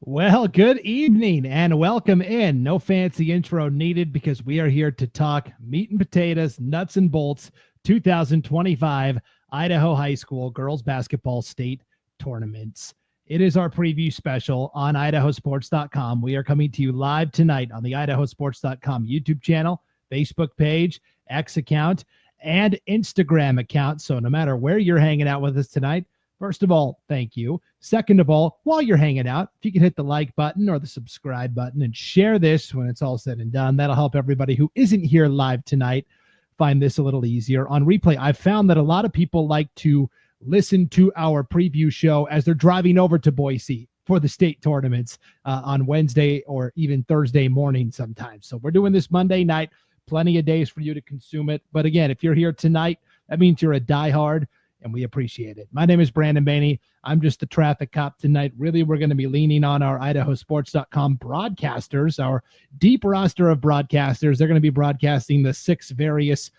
Well, good evening and welcome in. No fancy intro needed because we are here to talk meat and potatoes, nuts and bolts, 2025 Idaho High School Girls Basketball State Tournaments. It is our preview special on IdahoSports.com. We are coming to you live tonight on the IdahoSports.com YouTube channel, Facebook page, X account, and Instagram account. So no matter where you're hanging out with us tonight, first of all, thank you. Second of all, while you're hanging out, if you can hit the like button or the subscribe button and share this when it's all said and done, that'll help everybody who isn't here live tonight find this a little easier. On replay, I've found that a lot of people like to listen to our preview show as they're driving over to Boise for the state tournaments on Wednesday or even Thursday morning sometimes. So we're doing this Monday night, plenty of days for you to consume it. But again, if you're here tonight, that means you're a diehard, and we appreciate it. My name is Brandon Baney. I'm just the traffic cop tonight. Really, we're going to be leaning on our IdahoSports.com broadcasters, our deep roster of broadcasters. They're going to be broadcasting the 6 various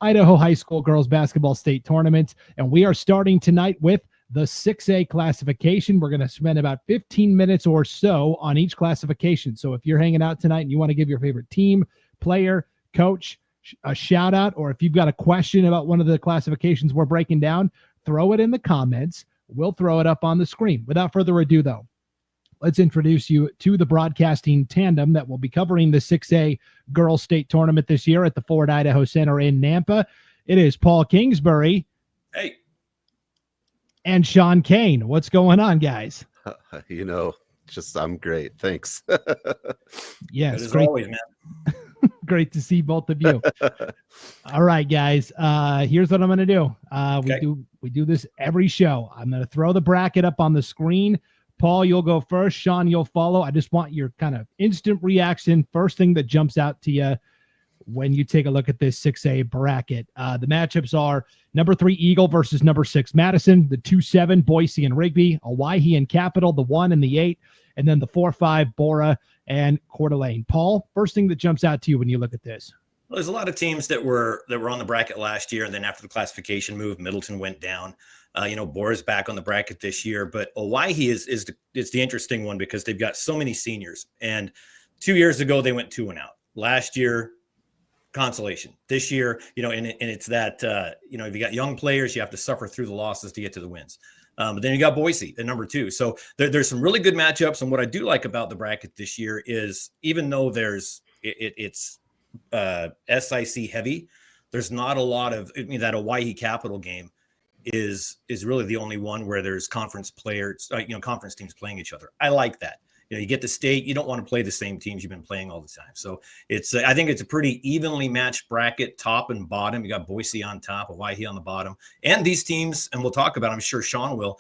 Idaho High School Girls Basketball State Tournaments, and we are starting tonight with the 6A classification. We're going to spend about 15 minutes or so on each classification. So if you're hanging out tonight and you want to give your favorite team, player, coach, a shout out, or if you've got a question about one of the classifications we're breaking down, throw it in the comments. We'll throw it up on the screen. Without further ado, though, let's introduce you to the broadcasting tandem that will be covering the 6A Girls State Tournament this year at the Ford Idaho Center in Nampa. It is Paul Kingsbury. Hey. And Sean Kane. What's going on, guys? I'm great. Thanks. Yes, as great. Always, man. Great to see both of you. All right, guys. Here's what I'm going to do. Okay. We do this every show. I'm going to throw the bracket up on the screen. Paul, you'll go first. Sean, you'll follow. I just want your kind of instant reaction. First thing that jumps out to you when you take a look at this 6A bracket. The matchups are number 3 Eagle versus number 6 Madison, the 2-7 Boise and Rigby, Owyhee and Capital, the 1 and the 8, and then the 4-5 Bora and Coeur d'Alene. Paul, first thing that jumps out to you when you look at this. Well, there's a lot of teams that were on the bracket last year, and then after the classification move, Middleton went down. Bora's back on the bracket this year, but Owyhee is the interesting one because they've got so many seniors. And 2 years ago they went 2-0 out. Last year, consolation. This year, and it's that if you got young players, you have to suffer through the losses to get to the wins. But then you got Boise at number 2. So there's some really good matchups. And what I do like about the bracket this year is even though it's SIC heavy, there's not a lot of that Owyhee Capital game is really the only one where there's conference players, conference teams playing each other. I like that. You get the state, you don't want to play the same teams you've been playing all the time. So I think it's a pretty evenly matched bracket, top and bottom. You got Boise on top, Owyhee on the bottom. And these teams, and we'll talk about, I'm sure Sean will,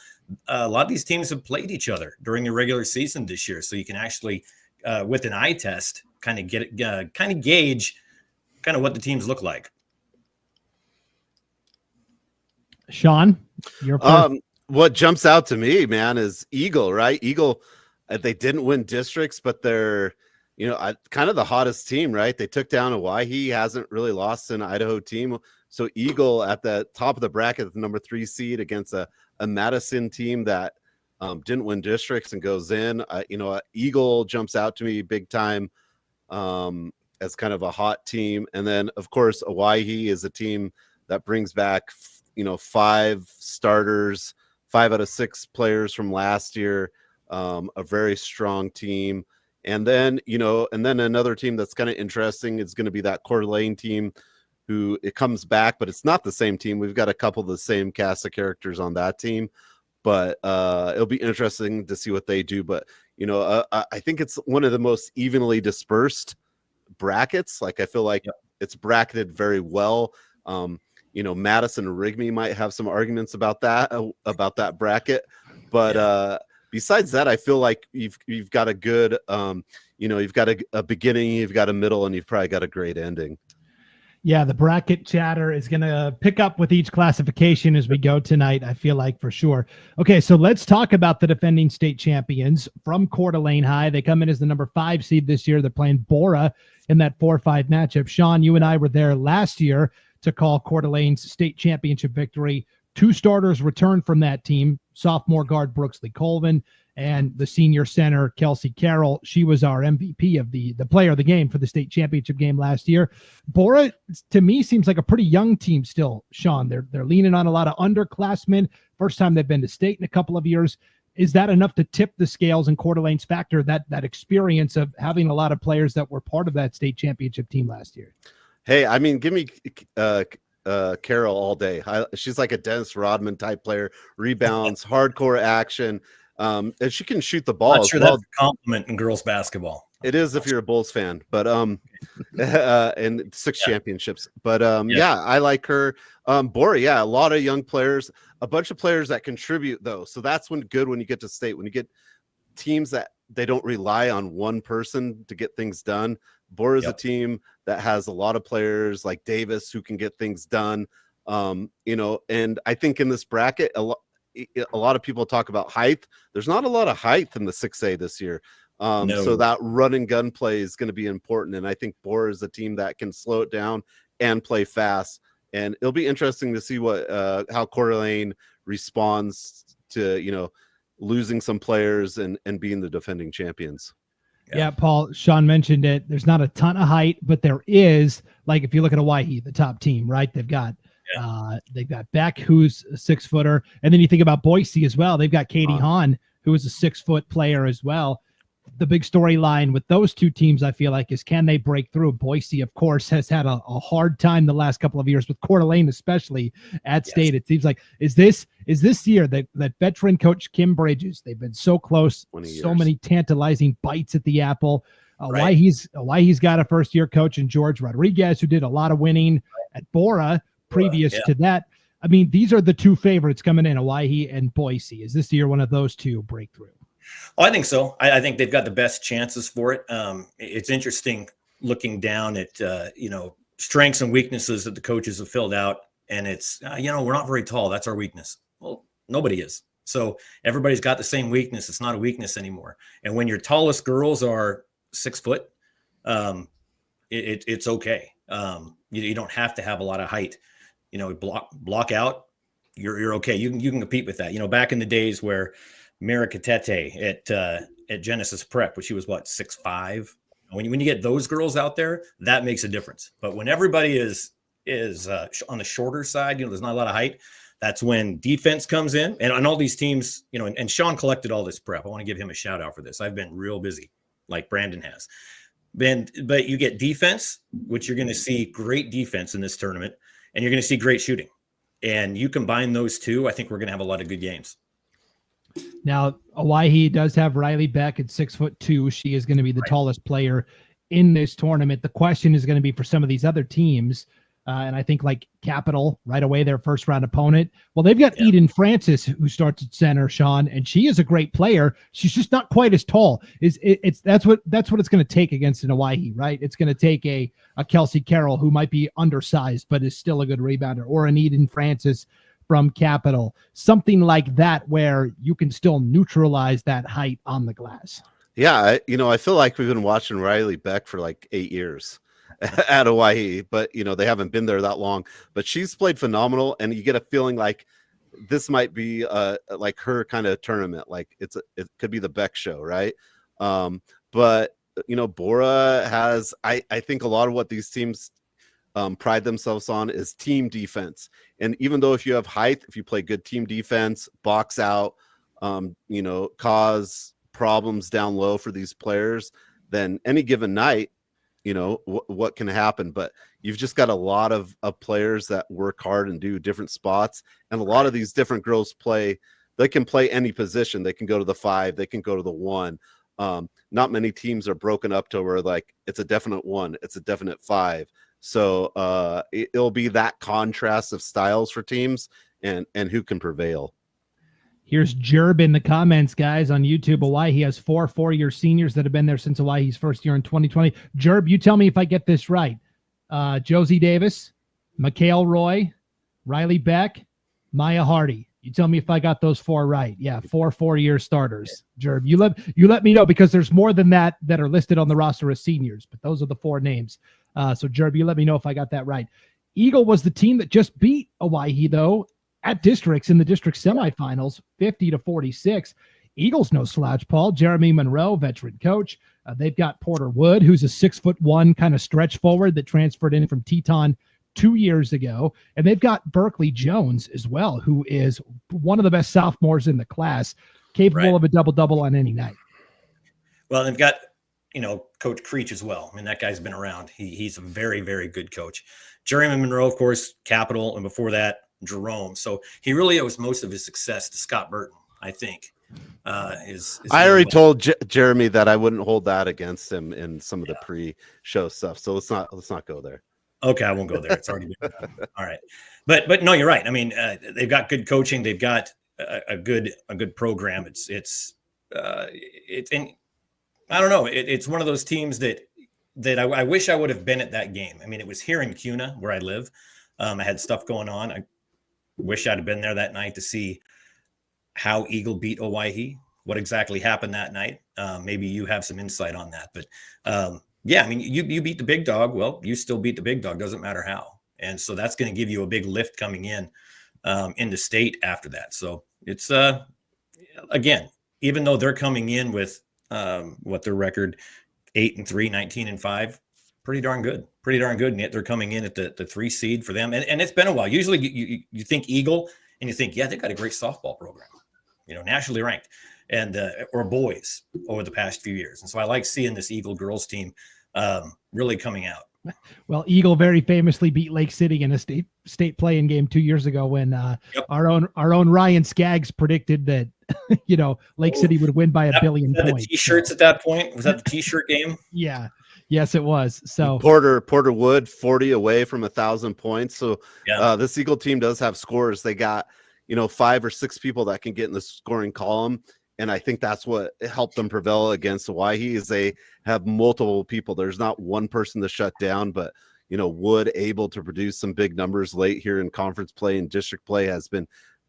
a lot of these teams have played each other during the regular season this year. So you can actually, with an eye test, kind of gauge kind of what the teams look like. Sean, your what jumps out to me, man, is Eagle, right? Eagle, they didn't win districts, but they're, kind of the hottest team, right? They took down Owyhee, hasn't really lost an Idaho team. So Eagle at the top of the bracket, the number 3 seed against a Madison team that didn't win districts and goes in. Eagle jumps out to me big time as kind of a hot team. And then, of course, Owyhee is a team that brings back, 5 starters, 5 out of 6 players from last year. A very strong team. And then, another team that's kind of interesting is going to be that Coeur d'Alene team who it comes back, but it's not the same team. We've got a couple of the same cast of characters on that team, but it'll be interesting to see what they do. But, I think it's one of the most evenly dispersed brackets. Like, I feel like it's bracketed very well. Madison and Rigby might have some arguments about that bracket, but, besides that, I feel like you've got a good, you've got a beginning, you've got a middle, and you've probably got a great ending. Yeah, the bracket chatter is going to pick up with each classification as we go tonight, I feel like, for sure. Okay, so let's talk about the defending state champions from Coeur d'Alene High. They come in as the number 5 seed this year. They're playing Bora in that 4-5 matchup. Sean, you and I were there last year to call Coeur d'Alene's state championship victory. 2 starters returned from that team, sophomore guard Brooksley Colvin And the senior center, Kelsey Carroll, she was our MVP of the player of the game for the state championship game last year. Bora, to me, seems like a pretty young team still, Sean. They're leaning on a lot of underclassmen. First time they've been to state in a couple of years. Is that enough to tip the scales in Coeur d'Alene's factor, that experience of having a lot of players that were part of that state championship team last year? Hey, I mean, give me Carol all day. She's like a Dennis Rodman type player, rebounds, hardcore action, and she can shoot the ball. Not sure that's a compliment in girls basketball. It is if you're a Bulls fan, but and 6 championships. But yeah, I like her. Bora, yeah, a lot of young players, a bunch of players that contribute though. So that's when you get to state, when you get teams that they don't rely on one person to get things done. Bora is a team that has a lot of players like Davis who can get things done. And I think in this bracket, a lot of people talk about height. There's not a lot of height in the 6A this year. No. So that run and gun play is going to be important. And I think Bora is a team that can slow it down and play fast. And it'll be interesting to see how Coeur d'Alene responds to, losing some players and being the defending champions. Yeah, Paul, Sean mentioned it. There's not a ton of height, but there is, like, if you look at Hawaii, the top team, right? They've got Beck, who's a 6-footer. And then you think about Boise as well. They've got Katie Hahn, who is a 6-foot player as well. The big storyline with those two teams, I feel like, is can they break through? Boise, of course, has had a hard time the last couple of years with Coeur d'Alene, especially at state. It seems like is this year that veteran coach Kim Bridges? They've been so close, so many tantalizing bites at the apple. Why he's got a first-year coach in George Rodriguez, who did a lot of winning at Bora previous to that. I mean, these are the two favorites coming in, Hawaii and Boise. Is this year one of those two breakthrough? Oh, I think so. I think they've got the best chances for it. It's interesting looking down at, strengths and weaknesses that the coaches have filled out. And it's, we're not very tall. That's our weakness. Well, nobody is. So everybody's got the same weakness. It's not a weakness anymore. And when your tallest girls are 6 foot, it's okay. You don't have to have a lot of height. Block out, you're okay. You can compete with that. Back in the days where Marika Tete at Genesis Prep, which she was 6'5". When you get those girls out there, that makes a difference. But when everybody is on the shorter side, there's not a lot of height. That's when defense comes in, and on all these teams, and Sean collected all this prep. I want to give him a shout out for this. I've been real busy, like Brandon has. But you get defense, which you're going to see great defense in this tournament, and you're going to see great shooting. And you combine those two, I think we're going to have a lot of good games. Now, Hawaii does have Riley Beck at 6'2". She is going to be the tallest player in this tournament. The question is going to be for some of these other teams. And I think like Capital right away, their first round opponent. Well, they've got Eden Francis who starts at center, Sean, and she is a great player. She's just not quite as tall. That's what it's going to take against an Hawaii, right? It's going to take a Kelsey Carroll who might be undersized, but is still a good rebounder, or an Eden Francis from Capital, something like that, where you can still neutralize that height on the glass. Yeah. I feel like we've been watching Riley Beck for like 8 years at Hawaii, but they haven't been there that long, but she's played phenomenal. And you get a feeling like this might be like her kind of tournament. Like it could be the Beck show. Right. But Bora has, I think a lot of what these teams pride themselves on is team defense. And even though if you have height, if you play good team defense, box out, cause problems down low for these players, then any given night, what can happen. But you've just got a lot of players that work hard and do different spots. And a lot of these different girls they can play any position. They can go to the 5, they can go to the 1. Not many teams are broken up to where like it's a definite 1, it's a definite 5. So it'll be that contrast of styles for teams and who can prevail. Here's Jerb in the comments, guys, on YouTube. Hawaii, he has 4 4-year seniors that have been there since Hawaii's first year in 2020. Jerb, you tell me if I get this right. Josie Davis, Mikhail Roy, Riley Beck, Maya Hardy. You tell me if I got those 4 right. Yeah, 4 4-year starters. Jerb, you let me know, because there's more than that are listed on the roster as seniors, but those are the 4 names. So Jerb, you let me know if I got that right. Eagle was the team that just beat Hawaii, though, at districts in the district semifinals, 50-46. Eagles, no slouch, Paul. Jeremy Monroe, veteran coach. They've got Porter Wood, who's a 6'1" kind of stretch forward that transferred in from Teton 2 years ago. And they've got Berkeley Jones as well, who is one of the best sophomores in the class, capable of a double-double on any night. Well, they've got, Coach Creech as well. I mean, that guy's been around. He's a very, very good coach. Jeremy Monroe, of course, Capital, and before that, Jerome. So he really owes most of his success to Scott Burton, I think. I already told Jeremy that I wouldn't hold that against him in some of the pre-show stuff. So let's not go there. Okay, I won't go there. It's already been done. All right, but no, you're right. I mean, they've got good coaching. They've got a good program. It's and I don't know. It's one of those teams that I wish I would have been at that game. I mean, it was here in Kuna where I live. I had stuff going on. I wish I'd have been there that night to see how Eagle beat Owyhee, what exactly happened that night. Maybe you have some insight on that, but yeah, I mean, you beat the big dog. Well, you still beat the big dog. Doesn't matter how. And so that's going to give you a big lift coming into state after that. So it's, again, even though they're coming in with what their record 8-3, 19-5, pretty darn good. And yet they're coming in at the 3 seed for them. And it's been a while. Usually you think Eagle and you think, yeah, they've got a great softball program, nationally ranked, and or boys over the past few years. And so I like seeing this Eagle girls team really coming out. Well, Eagle very famously beat Lake City in a state play-in game 2 years ago when our own Ryan Skaggs predicted that Lake City would win by a billion points. The T-shirts at that point, was that the T-shirt game? Yeah. Yes, it was. So Porter Wood 40 away from 1,000 points. So this Eagle team does have scores. They got 5 or 6 people that can get in the scoring column. And I think that's what helped them prevail against Owyhee is they have multiple people. There's not one person to shut down, but Wood able to produce some big numbers late here in conference play and district play has been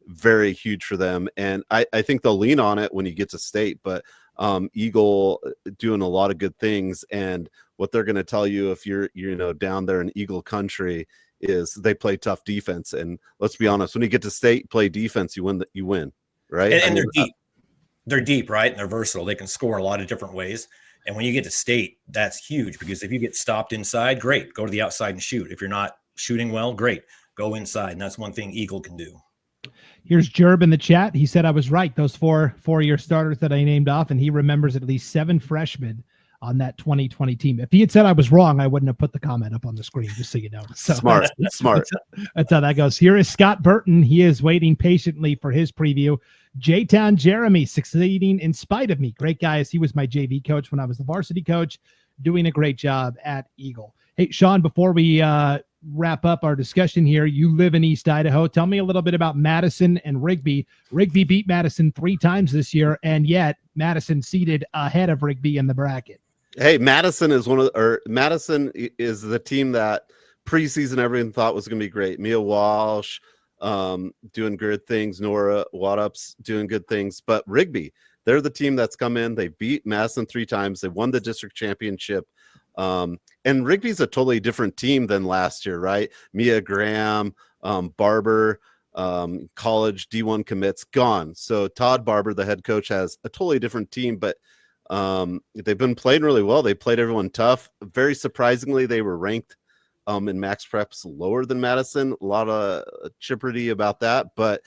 very huge for them. And I think they'll lean on it when you get to state, but Eagle doing a lot of good things. And what they're going to tell you if you're down there in Eagle country is they play tough defense. And let's be honest, when you get to state, play defense, you win, right? And they're deep. They're deep, right? And they're versatile. They can score a lot of different ways. And when you get to state, that's huge because if you get stopped inside, great. Go to the outside and shoot. If you're not shooting well, great. Go inside. And that's one thing Eagle can do. Here's Jerb in the chat. He said I was right. Those four-year starters that I named off, and he remembers at least 7 freshmen on that 2020 team. If he had said I was wrong, I wouldn't have put the comment up on the screen, just so you know. So smart. That's how that goes. Here is Scott Burton. He is waiting patiently for his preview. J-Town Jeremy succeeding in spite of me. Great guys. He was my JV coach when I was the varsity coach, doing a great job at Eagle. Hey, Sean, before we wrap up our discussion here, you live in East Idaho. Tell me a little bit about Madison and Rigby. Rigby beat Madison 3 times this year, and yet Madison seated ahead of Rigby in the bracket. Hey, Madison is Madison is the team that preseason everyone thought was going to be great. Mia Walsh doing good things. Nora Waddup's doing good things. But Rigby, they're the team that's come in. They beat Madison 3 times. They won the district championship. And Rigby's a totally different team than last year, right? Mia Graham, Barber, college D1 commits gone. So Todd Barber, the head coach, has a totally different team, but they've been playing really well. They played everyone tough. Very surprisingly, they were ranked in max preps lower than Madison. A lot of chipperty about that, but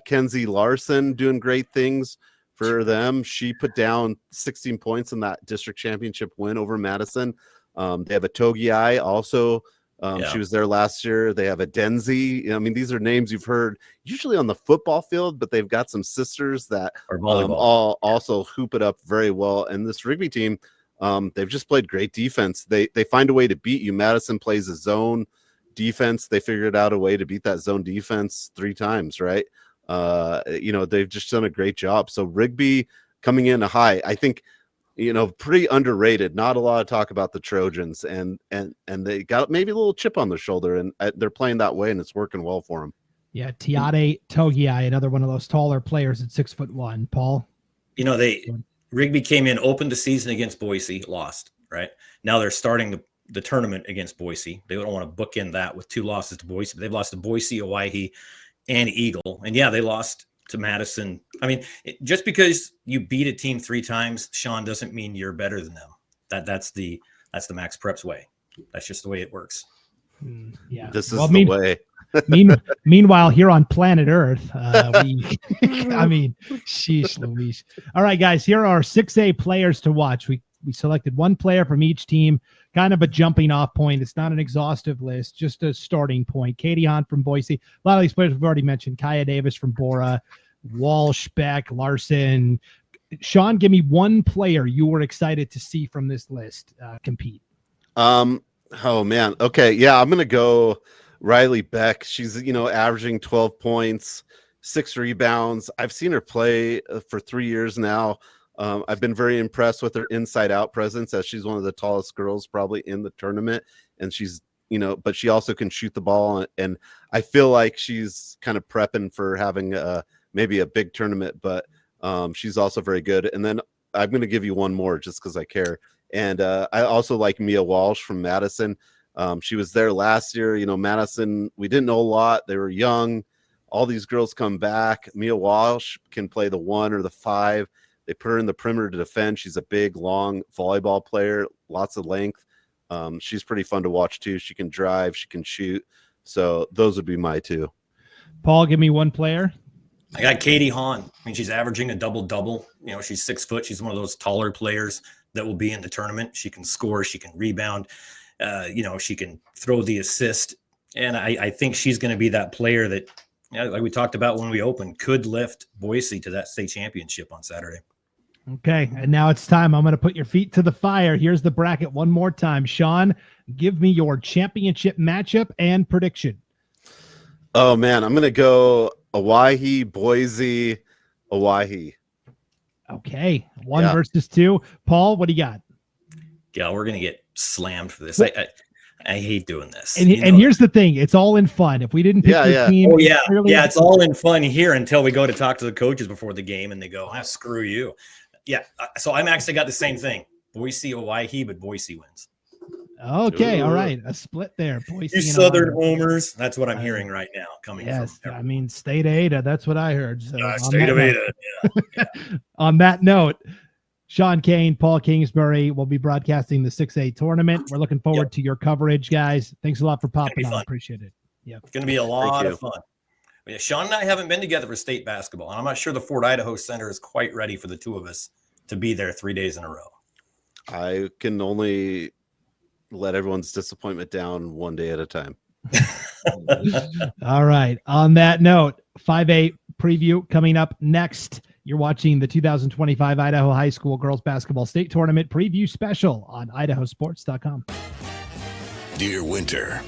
Kenzie Larson doing great things for them. She put down 16 points in that district championship win over Madison. They have a Togiai also. She was there last year. They have a Denzi. I mean, these are names you've heard usually on the football field, but they've got some sisters that all also hoop it up very well. And this Rigby team, they've just played great defense. They find a way to beat you. Madison plays a zone defense. They figured out a way to beat that zone defense 3 times, right? They've just done a great job. So Rigby coming in high, I think, pretty underrated. Not a lot of talk about the Trojans, and they got maybe a little chip on their shoulder, and they're playing that way, and it's working well for them. Yeah, Tiade Togiai, another one of those taller players at 6'1". Paul, Rigby came in, opened the season against Boise, lost. Right now they're starting the tournament against Boise. They don't want to bookend that with 2 losses to Boise, but they've lost to Boise, Owyhee, and Eagle, and they lost Madison. I mean, just because you beat a team 3 times, Sean, doesn't mean you're better than them. That's the Max Preps way. That's just the way it works. Yeah, this is the way. Meanwhile, here on planet Earth, I mean, sheesh Louise. All right, guys, here are 6A players to watch. We selected one player from each team, kind of a jumping off point. It's not an exhaustive list, just a starting point. Katie Hahn from Boise. A lot of these players we've already mentioned. Kaya Davis from Bora, Walsh, Beck, Larson. Sean, give me one player you were excited to see from this list compete. Oh man. Okay. Yeah, I'm gonna go Riley Beck. She's averaging 12 points, 6 rebounds. I've seen her play for 3 years now. I've been very impressed with her inside out presence, as she's one of the tallest girls probably in the tournament. And she's, but she also can shoot the ball. And I feel like she's kind of prepping for having maybe a big tournament, but she's also very good. And then I'm going to give you one more just because I care. And I also like Mia Walsh from Madison. She was there last year. Madison, we didn't know a lot. They were young. All these girls come back. Mia Walsh can play the 1 or the 5. They put her in the perimeter to defend. She's a big, long volleyball player, lots of length. She's pretty fun to watch too. She can drive, she can shoot. So those would be my 2. Paul, give me one player. I got Katie Hahn. I mean, she's averaging a double-double. She's 6 foot. She's one of those taller players that will be in the tournament. She can score. She can rebound. She can throw the assist. And I think she's going to be that player that, like we talked about when we opened, could lift Boise to that state championship on Saturday. Okay, and now it's time. I'm going to put your feet to the fire. Here's the bracket one more time. Sean, give me your championship matchup and prediction. Oh, man, I'm going to go Owyhee, Boise, Owyhee. Okay, 1 versus 2. Paul, what do you got? Yeah, we're going to get slammed for this. I hate doing this. And here's the thing. It's all in fun. If we didn't pick your team. Oh, yeah. Yeah, it's all in fun here until we go to talk to the coaches before the game, and they go, screw you. Yeah, so I'm actually got the same thing. Boise, Owyhee, but Boise wins. Okay, Ooh. all right. A split there. Boise you Southern homers. That's what I'm hearing right now coming from. I mean, State of Ada. That's what I heard. So State of Ada. Yeah. On that note, Sean Kane, Paul Kingsbury will be broadcasting the 6A tournament. We're looking forward to your coverage, guys. Thanks a lot for popping on. Appreciate it. Yeah, it's going to be a lot of fun. Yeah, Sean and I haven't been together for state basketball, and I'm not sure the Fort Idaho Center is quite ready for the 2 of us to be there 3 days in a row. I can only let everyone's disappointment down 1 day at a time. All right. On that note, 5A preview coming up next. You're watching the 2025 Idaho High School Girls Basketball State Tournament preview special on IdahoSports.com. Dear Winter,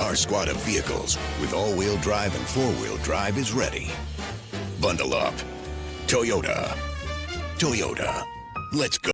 our squad of vehicles with all-wheel drive and four-wheel drive is ready. Bundle up. Toyota. Let's go.